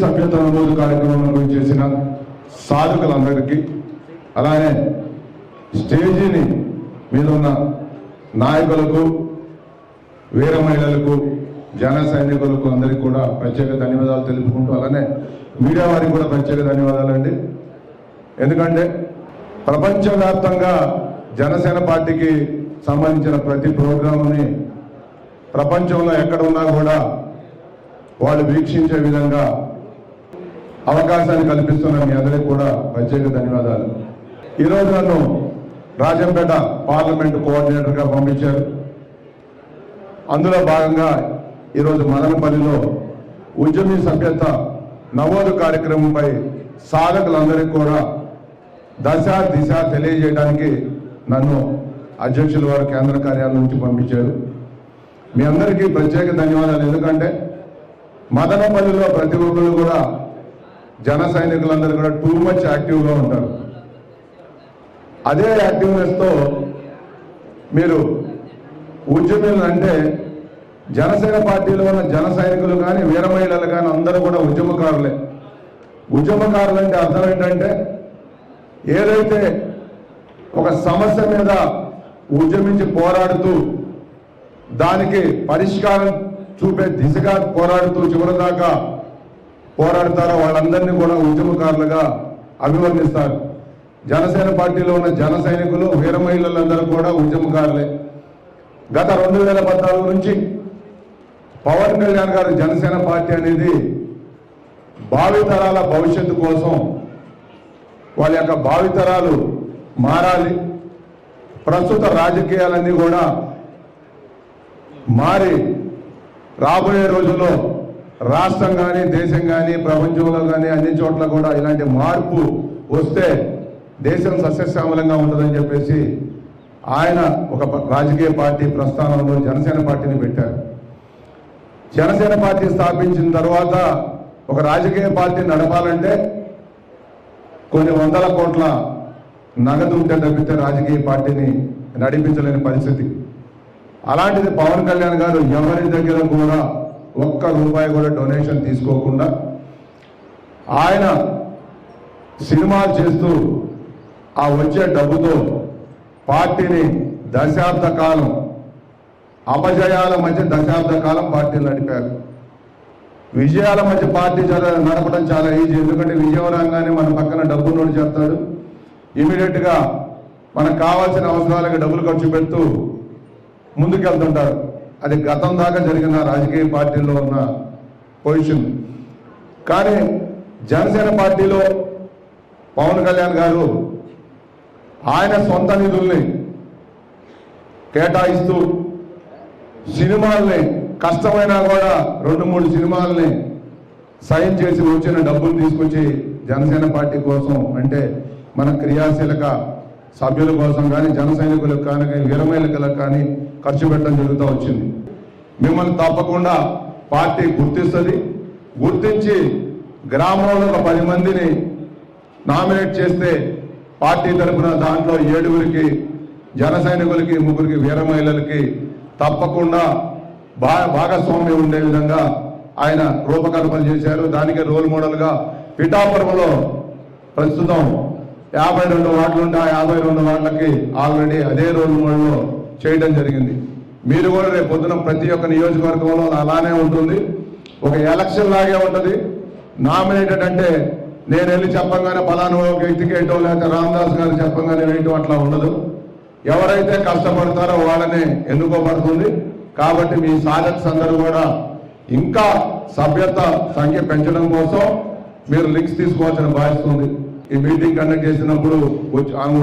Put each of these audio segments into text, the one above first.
సభ్యత్వ నమోదు కార్యక్రమంలో చేసిన సాధకులందరికీ, అలానే స్టేజీని మీద ఉన్న నాయకులకు, వీర మహిళలకు, జన సైనికులకు అందరికీ కూడా ప్రత్యేక ధన్యవాదాలు తెలుపుకుంటూ, అలానే మీడియా వారికి కూడా ప్రత్యేక ధన్యవాదాలండి. ఎందుకంటే ప్రపంచవ్యాప్తంగా జనసేన పార్టీకి సంబంధించిన ప్రతి ప్రోగ్రాముని ప్రపంచంలో ఎక్కడ ఉన్నా కూడా వాళ్ళు వీక్షించే విధంగా అవకాశాన్ని కల్పిస్తున్న మీ అందరికీ కూడా ప్రత్యేక ధన్యవాదాలు. ఈరోజు నన్ను రాజంపేట పార్లమెంటు కోఆర్డినేటర్గా పంపించారు. అందులో భాగంగా ఈరోజు మదనపల్లిలో ఉద్యమీ సభ్యత నమోదు కార్యక్రమంపై సాధకులందరికీ కూడా దశ దిశ తెలియజేయడానికి నన్ను అధ్యక్షుల వారు కేంద్ర కార్యాలయం నుంచి పంపించారు. మీ అందరికీ ప్రత్యేక ధన్యవాదాలు. ఎందుకంటే మదనపల్లిలో ప్రతి ఒక్కరు కూడా జన సైనికులందరూ కూడా టూ మచ్ యాక్టివ్గా ఉంటారు. అదే యాక్టివ్నెస్తో మీరు ఉద్యమీలు అంటే జనసేన పార్టీలో ఉన్న జన సైనికులు కానీ, వీర మహిళలు కానీ అందరూ కూడా ఉద్యమకారులే. ఉద్యమకారులు అంటే అర్థం ఏంటంటే ఏదైతే ఒక సమస్య మీద ఉద్యమించి పోరాడుతూ దానికి పరిష్కారం చూపే దిశగా పోరాడుతూ చివరి దాకా పోరాడతారో వాళ్ళందరినీ కూడా ఉద్యమకారులుగా అభివర్ణిస్తారు. జనసేన పార్టీలో ఉన్న జన సైనికులు, వీర మహిళలందరూ కూడా ఉద్యమకారులే. గత 2014 నుంచి పవన్ కళ్యాణ్ గారు జనసేన పార్టీ అనేది భావితరాల భవిష్యత్తు కోసం, వాళ్ళ యొక్క భావితరాలు మారాలి, ప్రస్తుత రాజకీయాలన్నీ కూడా మారి రాబోయే రోజుల్లో రాష్ట్రం కానీ, దేశం కానీ, ప్రపంచంలో కానీ అన్ని చోట్ల కూడా ఇలాంటి మార్పు వస్తే దేశం సస్యశ్యామలంగా ఉంటుందని చెప్పేసి ఆయన ఒక రాజకీయ పార్టీ ప్రస్థానంలో జనసేన పార్టీని పెట్టారు. జనసేన పార్టీ స్థాపించిన తర్వాత ఒక రాజకీయ పార్టీ నడపాలంటే కొన్ని వందల కోట్ల నగదు ఉంటే తప్పితే రాజకీయ పార్టీని నడిపించలేని పరిస్థితి. అలాంటిది పవన్ కళ్యాణ్ గారు ఎవరి దగ్గర కూడా ఒక్క రూపాయి కూడా డొనేషన్ తీసుకోకుండా ఆయన సినిమాలు చేస్తూ ఆ వచ్చే డబ్బుతో పార్టీని దశాబ్ద కాలం, అపజయాల మధ్య దశాబ్ద కాలం పార్టీలు నడిపారు. విజయాల మధ్య పార్టీ నడపడం చాలా ఈజీ. ఎందుకంటే విజయం రాగానే మన పక్కన డబ్బు నోటు చేస్తాడు, ఇమీడియట్గా మనకు కావాల్సిన అవసరాలకు డబ్బులు ఖర్చు పెడుతూ ముందుకెళ్తుంటారు. అది గతం దాకా జరిగిన రాజకీయ పార్టీల్లో ఉన్న పొజిషన్. కానీ జనసేన పార్టీలో పవన్ కళ్యాణ్ గారు ఆయన సొంత నిధుల్ని కేటాయిస్తూ సినిమాల్ని కష్టమైనా కూడా 2-3 సినిమాల్ని సైన్ చేసి వచ్చిన డబ్బులు తీసుకొచ్చి జనసేన పార్టీ కోసం, అంటే మన క్రియాశీలక సభ్యుల కోసం కానీ, జన సైనికులకు కానీ, వీరమహిళలకు కానీ ఖర్చు పెట్టడం జరుగుతూ వచ్చింది. మిమ్మల్ని తప్పకుండా పార్టీ గుర్తిస్తుంది. గుర్తించి గ్రామంలో ఒక 10 మందిని నామినేట్ చేస్తే పార్టీ తరఫున దాంట్లో 7గురికి జన సైనికులకి, 3గురికి వీర మహిళలకి తప్పకుండా భాగస్వామ్యం ఉండే విధంగా ఆయన రూపకల్పన చేశారు. దానికి రోల్ మోడల్గా పిఠాపురంలో ప్రస్తుతం 52 వార్డులు ఉంటే ఆ 52 వార్డులకి ఆల్రెడీ అదే రోల్ మోడల్లో చేయడం జరిగింది. మీరు కూడా రేపు పొద్దున ప్రతి ఒక్క నియోజకవర్గంలో అలానే ఉంటుంది. ఒక ఎలక్షన్ లాగే ఉంటుంది. నామినేటెడ్ అంటే నేను వెళ్ళి చెప్పంగానే ఫలానా వ్యక్తికి వేయటం, లేకపోతే రామదాస్ గారు చెప్పంగానే వేయటం అట్లా ఉండదు. ఎవరైతే కష్టపడతారో వాళ్ళనే ఎన్నుకోబడుతుంది. కాబట్టి మీ సాధక్స్ అందరూ కూడా ఇంకా సభ్యత సంఖ్య పెంచడం కోసం మీరు లింక్స్ తీసుకోవాల్సిన భావిస్తుంది. ఈ మీటింగ్ కండక్ట్ చేసినప్పుడు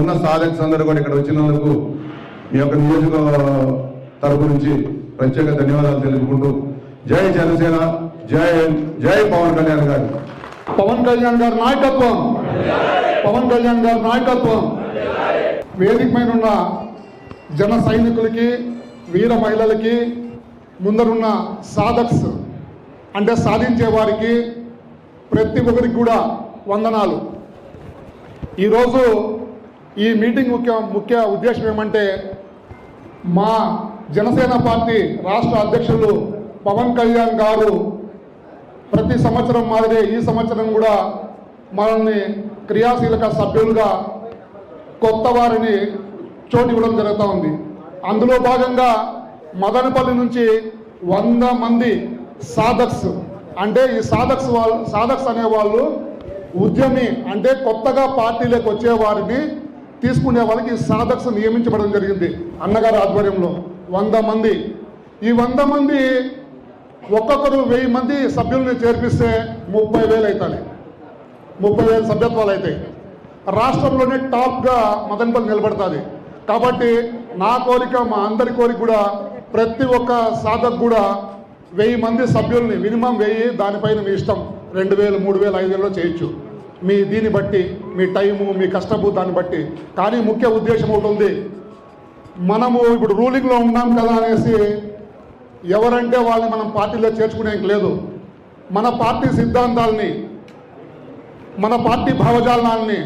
ఉన్న సాధక్స్ అందరూ కూడా ఇక్కడ వచ్చినందుకు మీ యొక్క నియోజకవర్గ తరపు నుంచి ప్రత్యేక ధన్యవాదాలు తెలుపుకుంటూ జై జనసేన, జై పవన్ కళ్యాణ్ గారు. పవన్ కళ్యాణ్ గారి నాయకత్వం, పవన్ కళ్యాణ్ గారి నాయకత్వం. వేదిక పైన ఉన్న జన సైనికులకి, వీర మహిళలకి, ముందరున్న సాధక్స్ అంటే సాధించే వారికి ప్రతి ఒక్కరికి కూడా వందనాలు. ఈరోజు ఈ మీటింగ్ ముఖ్య ఉద్దేశం ఏమంటే, మా జనసేన పార్టీ రాష్ట్ర అధ్యక్షులు పవన్ కళ్యాణ్ గారు ప్రతి సంవత్సరం మాదిరి ఈ సంవత్సరం కూడా మనల్ని క్రియాశీలక సభ్యులుగా కొత్త వారిని చోటు ఇవ్వడం జరుగుతూ ఉంది. అందులో భాగంగా మదనపల్లి నుంచి 100 మంది సాధక్స్, అంటే ఈ సాధక్స్ అనేవాళ్ళు ఉద్యమి, అంటే కొత్తగా పార్టీలోకి వచ్చే వారిని తీసుకునే వాళ్ళకి సాధక్స్ నియమించబడడం జరిగింది అన్నగారి ఆధ్వర్యంలో. 100 మంది. ఈ 100 మంది ఒక్కొక్కరు 1000 మంది సభ్యుల్ని చేర్పిస్తే 30,000 అవుతాయి. 30,000 సభ్యత్వాలు అవుతాయి. రాష్ట్రంలోనే టాప్గా మదనపల్లి నిలబడుతుంది. కాబట్టి నా కోరిక, మా అందరి కోరిక కూడా ప్రతి ఒక్క సాధక్ కూడా 1000 మంది సభ్యుల్ని, మినిమం 1000, దానిపైన మీ ఇష్టం 2,000, 3,000, 5,000లో చేయొచ్చు. మీ దీన్ని బట్టి, మీ టైము, మీ కష్టము దాన్ని బట్టి. కానీ ముఖ్య ఉద్దేశం ఒకటి ఉంది. మనము ఇప్పుడు రూలింగ్లో ఉన్నాం కదా అనేసి ఎవరంటే వాళ్ళని మనం పార్టీలో చేర్చుకునేందుకు లేదు. మన పార్టీ సిద్ధాంతాలని, మన పార్టీ భావజాలాన్ని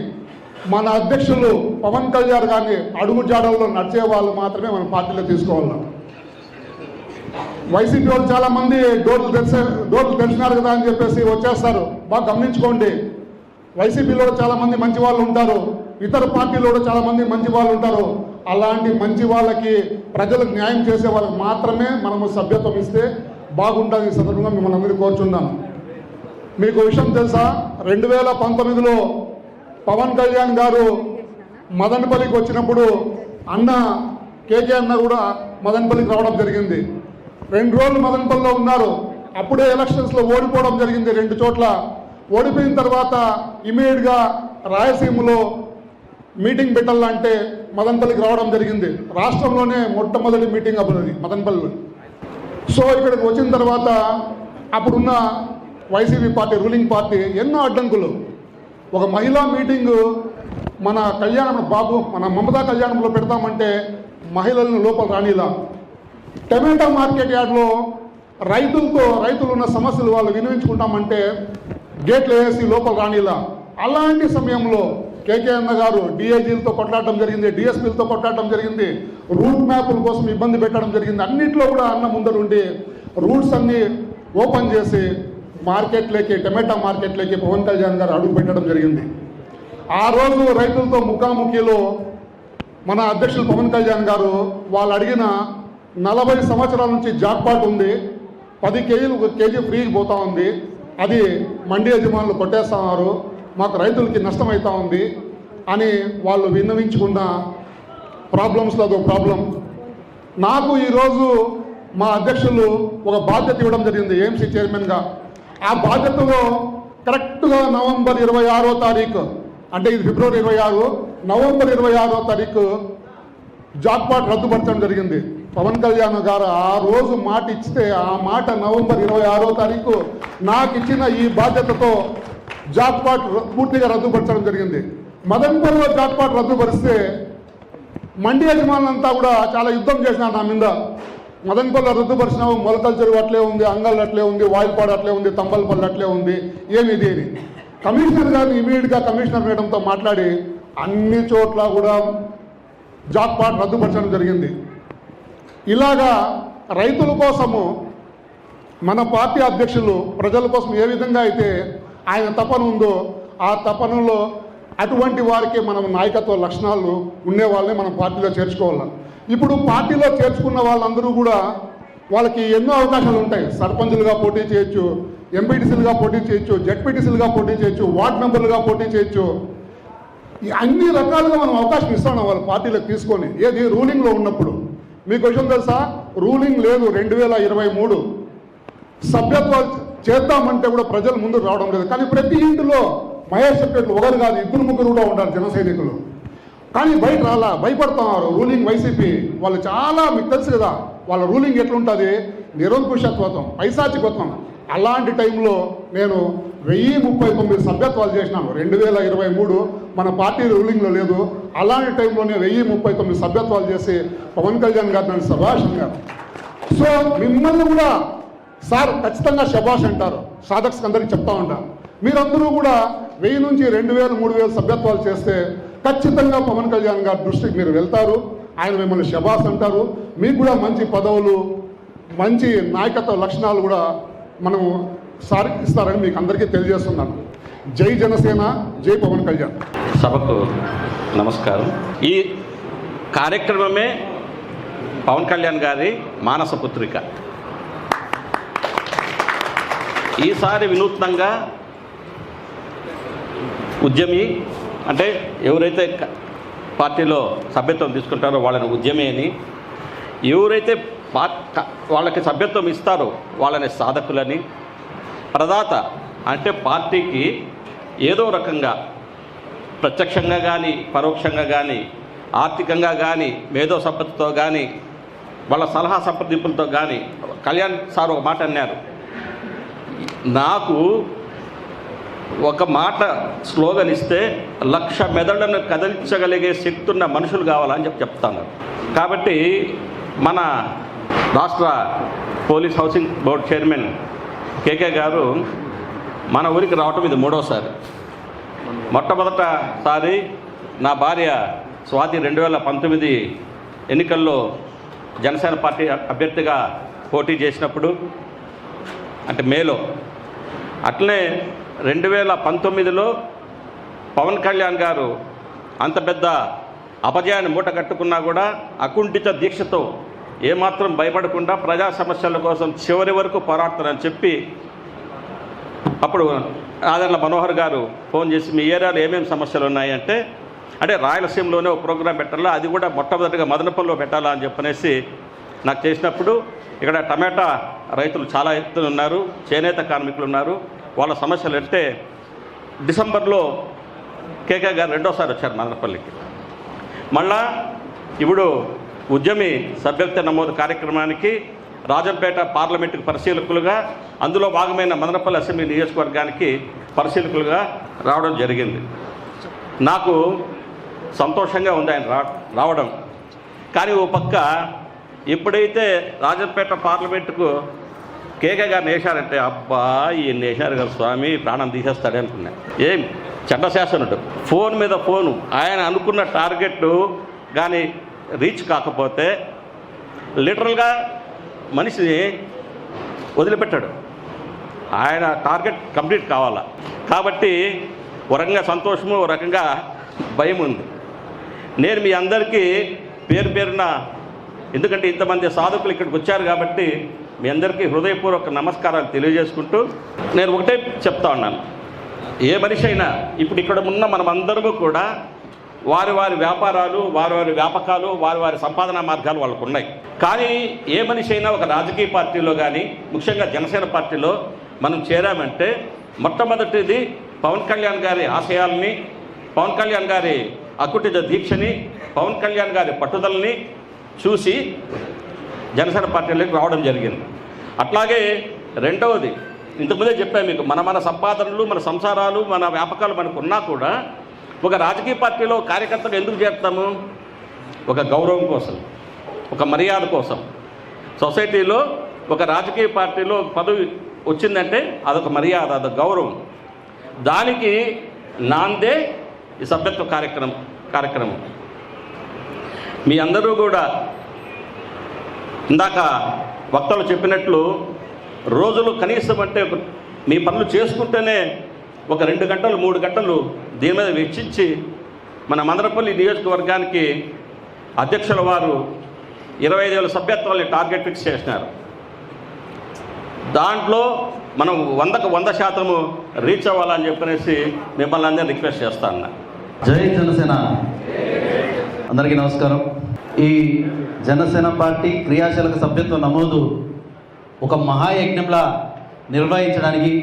మన అధ్యక్షులు పవన్ కళ్యాణ్ గారిని అడుగు జాడల్లో నడిచే వాళ్ళు మాత్రమే మన పార్టీలో తీసుకోవాలి. వైసీపీ వాళ్ళు చాలా మంది డోర్లు తెలిసినారు కదా అని చెప్పేసి వచ్చేస్తారు. బాగా గమనించుకోండి. వైసీపీలో చాలా మంది మంచి వాళ్ళు ఉంటారు, ఇతర పార్టీలో కూడా చాలా మంది మంచి వాళ్ళు ఉంటారు. అలాంటి మంచి వాళ్ళకి, ప్రజలకు న్యాయం చేసే వాళ్ళకి మాత్రమే మనము సభ్యత్వం ఇస్తే బాగుంటుంది. ఈ సందర్భంగా మిమ్మల్ని అందరికీ కోరుచున్నాను. మీకు విషయం తెలుసా, 2019లో పవన్ కళ్యాణ్ గారు మదనపల్లికి వచ్చినప్పుడు అన్న కేకే అన్న కూడా మదనపల్లికి రావడం జరిగింది. 2 రోజులు మదనపల్లిలో ఉన్నారు. అప్పుడే ఎలక్షన్స్లో ఓడిపోవడం జరిగింది 2 చోట్ల. ఓడిపోయిన తర్వాత ఇమీడియట్గా రాయలసీమలో మీటింగ్ పెట్టాలంటే మదనపల్లికి రావడం జరిగింది. రాష్ట్రంలోనే మొట్టమొదటి మీటింగ్ అప్పుడు మదనపల్లిలో. సో ఇక్కడికి వచ్చిన తర్వాత అప్పుడున్న వైసీపీ పార్టీ, రూలింగ్ పార్టీ ఎన్నో అడ్డంకులు. ఒక మహిళా మీటింగు మన కళ్యాణం మన మమతా కళ్యాణంలో పెడతామంటే మహిళలను లోపల రానిలా. టమాటా మార్కెట్ యార్డ్లో రైతులు ఉన్న సమస్యలు వాళ్ళు వినియోగించుకుంటామంటే గేట్లు వేసి లోపల రానిలా. అలాంటి సమయంలో కేకే అన్న గారు డిఐజీలతో కొట్లాడటం జరిగింది, డిఎస్పీలతో కొట్లాడటం జరిగింది, రూట్ మ్యాప్ల కోసం ఇబ్బంది పెట్టడం జరిగింది. అన్నింటిలో కూడా అన్న ముందరుండి రూట్స్ అన్నీ ఓపెన్ చేసి మార్కెట్లోకి, టమాటా మార్కెట్లోకి పవన్ కళ్యాణ్ గారు అడుగు పెట్టడం జరిగింది. ఆ రోజు రైతులతో ముఖాముఖిలో మన అధ్యక్షులు పవన్ కళ్యాణ్ గారు వాళ్ళు అడిగిన 40 సంవత్సరాల నుంచి జాక్పాట్ ఉంది, 10 కేజీలు 1 కేజీ ఫ్రీకి పోతా ఉంది, అది మండి యజమానులు కొట్టేస్తున్నారు, మాకు రైతులకి నష్టమవుతా ఉంది అని వాళ్ళు విన్నవించుకున్న ప్రాబ్లమ్స్లో అదొక ప్రాబ్లం. నాకు ఈరోజు మా అధ్యక్షులు ఒక బాధ్యత ఇవ్వడం జరిగింది ఏఎంసీ చైర్మన్గా. ఆ బాధ్యతలో కరెక్ట్గా నవంబర్ 26వ తారీఖు, అంటే ఇది ఫిబ్రవరి 26, నవంబర్ 26వ తారీఖు జాక్పాట్ రద్దుపరచడం జరిగింది. పవన్ కళ్యాణ్ గారు ఆ రోజు మాట ఇస్తే ఆ మాట నవంబర్ 26వ తారీఖు నాకు ఇచ్చిన ఈ బాధ్యతతో జాక్పాట్ పూర్తిగా రద్దుపరచడం జరిగింది. మదనపల్లిలో జాక్పాట్ రద్దుపరిస్తే మండి యజమానులంతా కూడా చాలా యుద్ధం చేసినారు నా మీద. మదనపల్లి రద్దుపరిచినావు, మొలకల్ చెరువు అట్లే ఉంది, అంగల్ అట్లే ఉంది, వాయిల్పాడు అట్లే ఉంది, తంబలపల్లి అట్లే ఉంది, ఏమిది అని కమిషనర్ గారిని ఇమీడియట్గా కమిషనర్ మేడంతో మాట్లాడి అన్ని చోట్ల కూడా జాక్పాట్ రద్దుపరచడం జరిగింది. ఇలాగా రైతుల కోసము మన పార్టీ అధ్యక్షులు ప్రజల కోసం ఏ విధంగా అయితే ఆయన తపన ఉందో ఆ తపనలో అటువంటి వారికి మనం నాయకత్వ లక్షణాలు ఉండే వాళ్ళని మనం పార్టీలో చేర్చుకోవాలి. ఇప్పుడు పార్టీలో చేర్చుకున్న వాళ్ళందరూ కూడా వాళ్ళకి ఎన్నో అవకాశాలు ఉంటాయి. సర్పంచులుగా పోటీ చేయొచ్చు, ఎంపీటీసీలుగా పోటీ చేయొచ్చు, జెడ్పీటీసీలుగా పోటీ చేయొచ్చు, వార్డు మెంబర్లుగా పోటీ చేయొచ్చు. అన్ని రకాలుగా మనం అవకాశం ఇస్తున్నాం వాళ్ళ పార్టీలకు తీసుకొని. ఏది రూలింగ్లో ఉన్నప్పుడు. మీకు విషయం తెలుసా, రూలింగ్ లేదు 2023 సభ్యత్వాలు చేద్దామంటే కూడా ప్రజలు ముందుకు రావడం లేదు. కానీ ప్రతి ఇంటిలో మహేష్ చెప్పేట్లు ఒకరు కాదు 2-3 కూడా ఉంటారు జన సైనికులు. కానీ బయట రాలా, భయపడుతున్నారు. రూలింగ్ వైసీపీ వాళ్ళు చాలా, మీకు తెలుసు కదా వాళ్ళ రూలింగ్ ఎట్లుంటుంది, నిరంకుశత్వం, పైశాచికత్వం. అలాంటి టైంలో నేను 1039 సభ్యత్వాలు చేసినాను. 2023 మన పార్టీ రూలింగ్లో లేదు. అలాంటి టైంలో నేను 1039 సభ్యత్వాలు చేసి పవన్ కళ్యాణ్ గారు నన్ను శభాష్ అన్నారు. సో మిమ్మల్ని కూడా సార్ ఖచ్చితంగా శభాష్ అంటారు. సాధక్స్ అందరికీ చెప్తా ఉంటారు. మీరందరూ కూడా 1000 నుంచి 2000, 3000 సభ్యత్వాలు చేస్తే ఖచ్చితంగా పవన్ కళ్యాణ్ గారి దృష్టికి మీరు వెళ్తారు. ఆయన మిమ్మల్ని శభాష్ అంటారు. మీకు కూడా మంచి పదవులు, మంచి నాయకత్వ లక్షణాలు కూడా మనం సాధిస్తారని మీకు అందరికీ తెలియజేస్తున్నాను. జై జనసేన, జై పవన్ కళ్యాణ్. సభకు నమస్కారం. ఈ కార్యక్రమమే పవన్ కళ్యాణ్ గారి మానస పుత్రిక. ఈసారి వినూత్నంగా ఉద్యమి అంటే ఎవరైతే పార్టీలో సభ్యత్వం తీసుకుంటారో వాళ్ళని ఉద్యమి అని, ఎవరైతే వాళ్ళకి సభ్యత్వం ఇస్తారో వాళ్ళని సాధకులని, ప్రదాత అంటే పార్టీకి ఏదో రకంగా ప్రత్యక్షంగా కానీ పరోక్షంగా కానీ ఆర్థికంగా కానీ మేధో సంపత్తితో కానీ వాళ్ళ సలహా సంప్రదింపులతో కానీ కళ్యాణ్ సార్ ఒక మాట అన్నారు, నాకు ఒక మాట స్లోగన్ ఇస్తే 1,00,000 మెదళ్లను కదిలించగలిగే శక్తి ఉన్న మనుషులు కావాలని చెప్తాను. కాబట్టి మన రాష్ట్ర పోలీస్ హౌసింగ్ బోర్డ్ చైర్మన్ కేకే గారు మన ఊరికి రావటం ఇది 3వసారి. మొట్టమొదటిసారి నా భార్య స్వాతి 2019 ఎన్నికల్లో జనసేన పార్టీ అభ్యర్థిగా పోటీ చేసినప్పుడు, అంటే మేలో. అట్లనే 2019లో పవన్ కళ్యాణ్ గారు అంత పెద్ద అపజయాన్ని మూట కట్టుకున్నా కూడా అకుంఠిత దీక్షతో ఏమాత్రం భయపడకుండా ప్రజా సమస్యల కోసం చివరి వరకు పోరాడతారని చెప్పి, అప్పుడు ఆదర్ల మనోహర్ గారు ఫోన్ చేసి మీ ఏరియాలో ఏమేమి సమస్యలు ఉన్నాయంటే, అంటే రాయలసీమలోనే ఒక ప్రోగ్రాం పెట్టాలా, అది కూడా మొట్టమొదటిగా మదనపల్లిలో పెట్టాలా అని చెప్పనేసి నాకు చేసినప్పుడు, ఇక్కడ టమాటా రైతులు చాలా ఎత్తున ఉన్నారు, చేనేత కార్మికులు ఉన్నారు, వాళ్ళ సమస్యలు అంటే డిసెంబర్లో కేకే గారు 2వసారి వచ్చారు మదనపల్లికి. మళ్ళా ఇప్పుడు ఉద్యమి సభ్యత్వ నమోదు కార్యక్రమానికి రాజంపేట పార్లమెంటుకు పరిశీలకులుగా, అందులో భాగమైన మదనపల్లి అసెంబ్లీ నియోజకవర్గానికి పరిశీలకులుగా రావడం జరిగింది. నాకు సంతోషంగా ఉంది ఆయన రావడం. కానీ ఓ పక్క ఎప్పుడైతే రాజంపేట పార్లమెంటుకు కేకే గారిని వేశారంటే, అబ్బా ఈయన వేశారు కదా స్వామి, ప్రాణం తీసేస్తాడే అనుకున్నా. ఏం చండశాసనుడు, ఫోన్ మీద ఫోను, ఆయన అనుకున్న టార్గెట్ కానీ రీచ్ కాకపోతే లిటరల్గా మనిషిని వదిలిపెట్టాడు. ఆయన టార్గెట్ కంప్లీట్ కావాలా. కాబట్టి ఒక రకంగా సంతోషము, ఒక రకంగా భయం ఉంది. నేను మీ అందరికీ పేరు పేరున, ఎందుకంటే ఇంతమంది సాధకులు ఇక్కడికి వచ్చారు కాబట్టి మీ అందరికీ హృదయపూర్వక నమస్కారాలు తెలియజేసుకుంటూ, నేను ఒకటే చెప్తా ఉన్నాను, ఏ మనిషి అయినా ఇప్పుడు ఇక్కడ ఉన్న మనమందరము కూడా వారి వారి వ్యాపారాలు, వారి వారి వ్యాపకాలు, వారి వారి సంపాదనా మార్గాలు వాళ్ళకు ఉన్నాయి. కానీ ఏ మనిషి అయినా ఒక రాజకీయ పార్టీలో కానీ ముఖ్యంగా జనసేన పార్టీలో మనం చేరామంటే మొట్టమొదటిది పవన్ కళ్యాణ్ గారి ఆశయాల్ని, పవన్ కళ్యాణ్ గారి అకుంఠిత దీక్షని, పవన్ కళ్యాణ్ గారి పట్టుదలని చూసి జనసేన పార్టీలోకి రావడం జరిగింది. అట్లాగే రెండవది, ఇంతకుముందే చెప్పాను మీకు, మన సంపాదనలు, మన సంసారాలు, మన వ్యాపకాలు మనకు ఉన్నా కూడా ఒక రాజకీయ పార్టీలో కార్యకర్తలు ఎందుకు చేస్తాము? ఒక గౌరవం కోసం, ఒక మర్యాద కోసం. సొసైటీలో ఒక రాజకీయ పార్టీలో పదవి వచ్చిందంటే అదొక మర్యాద, అదొక గౌరవం. దానికి నాందే ఈ సభ్యత్వ కార్యక్రమం. మీ అందరూ కూడా ఇందాక వక్తలు చెప్పినట్లు రోజులు కనీసం అంటే మీ పనులు చేసుకుంటేనే ఒక 2 గంటలు 3 గంటలు దీని మీద వెచ్చించి మన మదనపల్లి నియోజకవర్గానికి అధ్యక్షుల వారు 25,000 సభ్యత్వాలని టార్గెట్ ఫిక్స్ చేసినారు. దాంట్లో మనం 100కు 100% రీచ్ అవ్వాలని చెప్పనేసి మిమ్మల్ని అందరినీ రిక్వెస్ట్ చేస్తా ఉన్నా. జై జనసేన. అందరికీ నమస్కారం. ఈ జనసేన పార్టీ క్రియాశీలక సభ్యత్వ నమోదు ఒక మహాయజ్ఞంలా నిర్వహించడానికి,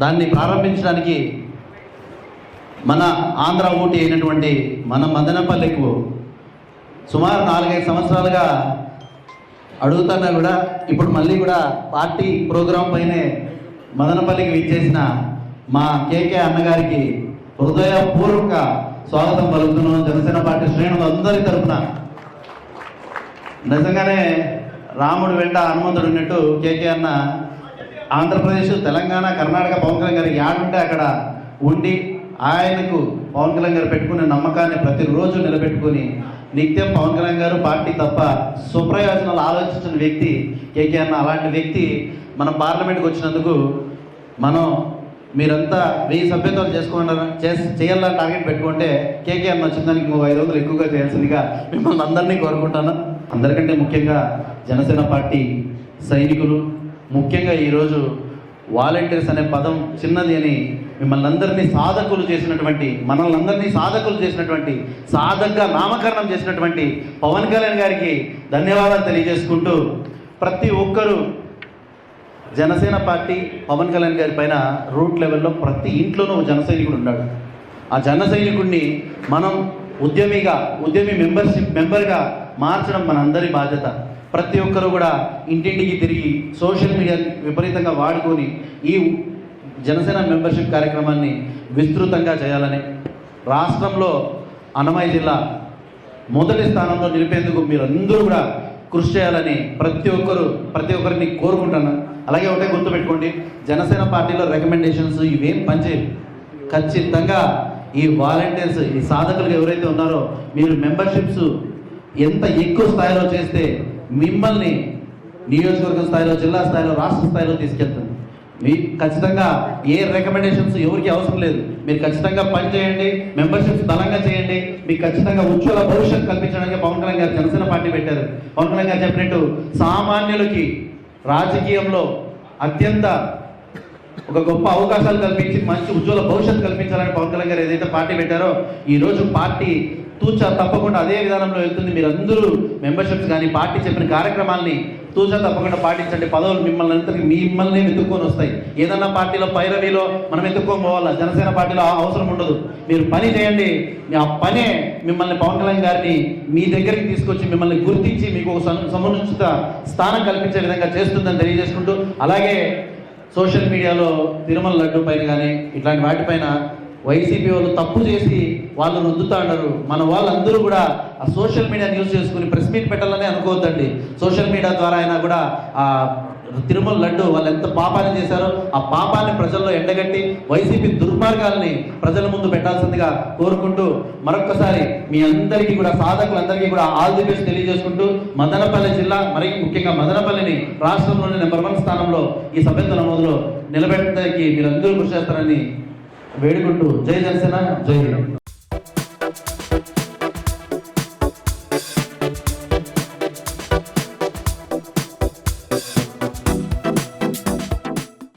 దాన్ని ప్రారంభించడానికి మన ఆంధ్ర ఊటీ అయినటువంటి మన మదనపల్లికు సుమారు 4-5 సంవత్సరాలుగా అడుగుతున్నా కూడా ఇప్పుడు మళ్ళీ కూడా పార్టీ ప్రోగ్రాం పైనే మదనపల్లికి విచ్చేసిన మా కేకే అన్నగారికి హృదయపూర్వక స్వాగతం పలుకుతున్నాం. జనసేన పార్టీ శ్రేణులు అందరి తరఫున. నిజంగానే రాముడు వెంట హనుమంతుడు ఉన్నట్టు కేకే అన్న ఆంధ్రప్రదేశ్, తెలంగాణ, కర్ణాటక పవన్ కళ్యాణ్ గారు యాడుంటే అక్కడ ఉండి ఆయనకు పవన్ కళ్యాణ్ గారు పెట్టుకునే నమ్మకాన్ని ప్రతిరోజు నిలబెట్టుకుని నిత్యం పవన్ కళ్యాణ్ గారు పార్టీ తప్ప స్వప్రయోజనాలు ఆలోచించిన వ్యక్తి కేకే అన్న. అలాంటి వ్యక్తి మన పార్లమెంట్కి వచ్చినందుకు మనం మీరంతా 1000 సభ్యత్వాలు చేయాలని టార్గెట్ పెట్టుకుంటే కేకే అన్న వచ్చిన దానికి 500 ఎక్కువగా చేయాల్సిందిగా మిమ్మల్ని అందరినీ కోరుకుంటాను. అందరికంటే ముఖ్యంగా జనసేన పార్టీ సైనికులు, ముఖ్యంగా ఈరోజు వాలంటీర్స్ అనే పదం చిన్నది అని మిమ్మల్ని అందరినీ సాధకులు చేసినటువంటి, మనల్ని అందరినీ సాధకులు చేసినటువంటి, సాధకగా నామకరణం చేసినటువంటి పవన్ కళ్యాణ్ గారికి ధన్యవాదాలు తెలియజేసుకుంటూ, ప్రతి ఒక్కరూ జనసేన పార్టీ పవన్ కళ్యాణ్ గారి పైన రూట్ లెవెల్లో ప్రతి ఇంట్లోనూ జన సైనికుడు ఉన్నాడు. ఆ జన సైనికుడిని మనం ఉద్యమి మెంబర్గా మార్చడం మన అందరి బాధ్యత. ప్రతి ఒక్కరూ కూడా ఇంటింటికి తిరిగి సోషల్ మీడియాని విపరీతంగా వాడుకొని ఈ జనసేన మెంబర్షిప్ కార్యక్రమాన్ని విస్తృతంగా చేయాలని, రాష్ట్రంలో అన్నమయ్య జిల్లా మొదటి స్థానంలో నిలిపేందుకు మీరందరూ కూడా కృషి చేయాలని ప్రతి ఒక్కరిని కోరుకుంటున్నాను. అలాగే ఒకటే గుర్తుపెట్టుకోండి, జనసేన పార్టీలో రికమెండేషన్స్ ఇవేం పనిచేయవు. ఖచ్చితంగా ఈ వాలంటీర్స్, ఈ సాధకులు ఎవరైతే ఉన్నారో మీరు మెంబర్షిప్స్ ఎంత ఎక్కువ స్థాయిలో చేస్తే మిమ్మల్ని నియోజకవర్గం స్థాయిలో, జిల్లా స్థాయిలో, రాష్ట్ర స్థాయిలో తీసుకెళ్తుంది. మీ ఖచ్చితంగా ఏ రికమెండేషన్స్ ఎవరికి అవసరం లేదు. మీరు ఖచ్చితంగా పని చేయండి, మెంబర్షిప్స్ బలంగా చేయండి. మీకు ఖచ్చితంగా ఉజ్వల భవిష్యత్తు కల్పించడానికి పవన్ కళ్యాణ్ గారు జనసేన పార్టీ పెట్టారు. పవన్ కళ్యాణ్ గారు చెప్పినట్టు సామాన్యులకి రాజకీయంలో అత్యంత ఒక గొప్ప అవకాశాలు కల్పించి మంచి ఉజ్వల భవిష్యత్తు కల్పించాలని పవన్ కళ్యాణ్ గారు ఏదైతే పార్టీ పెట్టారో ఈరోజు పార్టీ తూచా తప్పకుండా అదే విధానంలో వెళ్తుంది. మీరందరూ మెంబర్షిప్స్ కానీ పార్టీ చెప్పిన కార్యక్రమాల్ని తూచా తప్పకుండా పాటించండి. పదవులు మిమ్మల్ని వెతుక్కొని వస్తాయి. ఏదన్నా పార్టీలో పైరవీలో మనం వెతుక్కొని పోవాలా, జనసేన పార్టీలో అవసరం ఉండదు. మీరు పని చేయండి. ఆ పనే మిమ్మల్ని పవన్ కళ్యాణ్ గారిని మీ దగ్గరికి తీసుకొచ్చి మిమ్మల్ని గుర్తించి మీకు ఒక సముచిత స్థానం కల్పించే విధంగా చేస్తుందని తెలియజేసుకుంటూ, అలాగే సోషల్ మీడియాలో తిరుమల లడ్డు పైన కానీ ఇట్లాంటి వాటిపైన వైసీపీ వాళ్ళు తప్పు చేసి వాళ్ళు రుద్దుతా ఉన్నారు. మన వాళ్ళందరూ కూడా ఆ సోషల్ మీడియాని యూజ్ చేసుకుని ప్రెస్ మీట్ పెట్టాలని అనుకోవద్దండి. సోషల్ మీడియా ద్వారా అయినా కూడా ఆ తిరుమల లడ్డు వాళ్ళు ఎంత పాపాన్ని చేశారో ఆ పాపాన్ని ప్రజల్లో ఎండగట్టి వైసీపీ దుర్మార్గాల్ని ప్రజల ముందు పెట్టాల్సిందిగా కోరుకుంటూ, మరొక్కసారి మీ అందరికీ కూడా సాధకులందరికీ కూడా ఆల్ ది బెస్ట్ తెలియజేసుకుంటూ, మదనపల్లి జిల్లా మరి ముఖ్యంగా మదనపల్లిని రాష్ట్రంలోని నెంబర్ 1 స్థానంలో ఈ సభ్యత్వ నమోదులో నిలబెట్టడానికి మీరందరూ కృషి చేస్తారని వేడుకుంటూ, జై జనసేన, జై హింద్.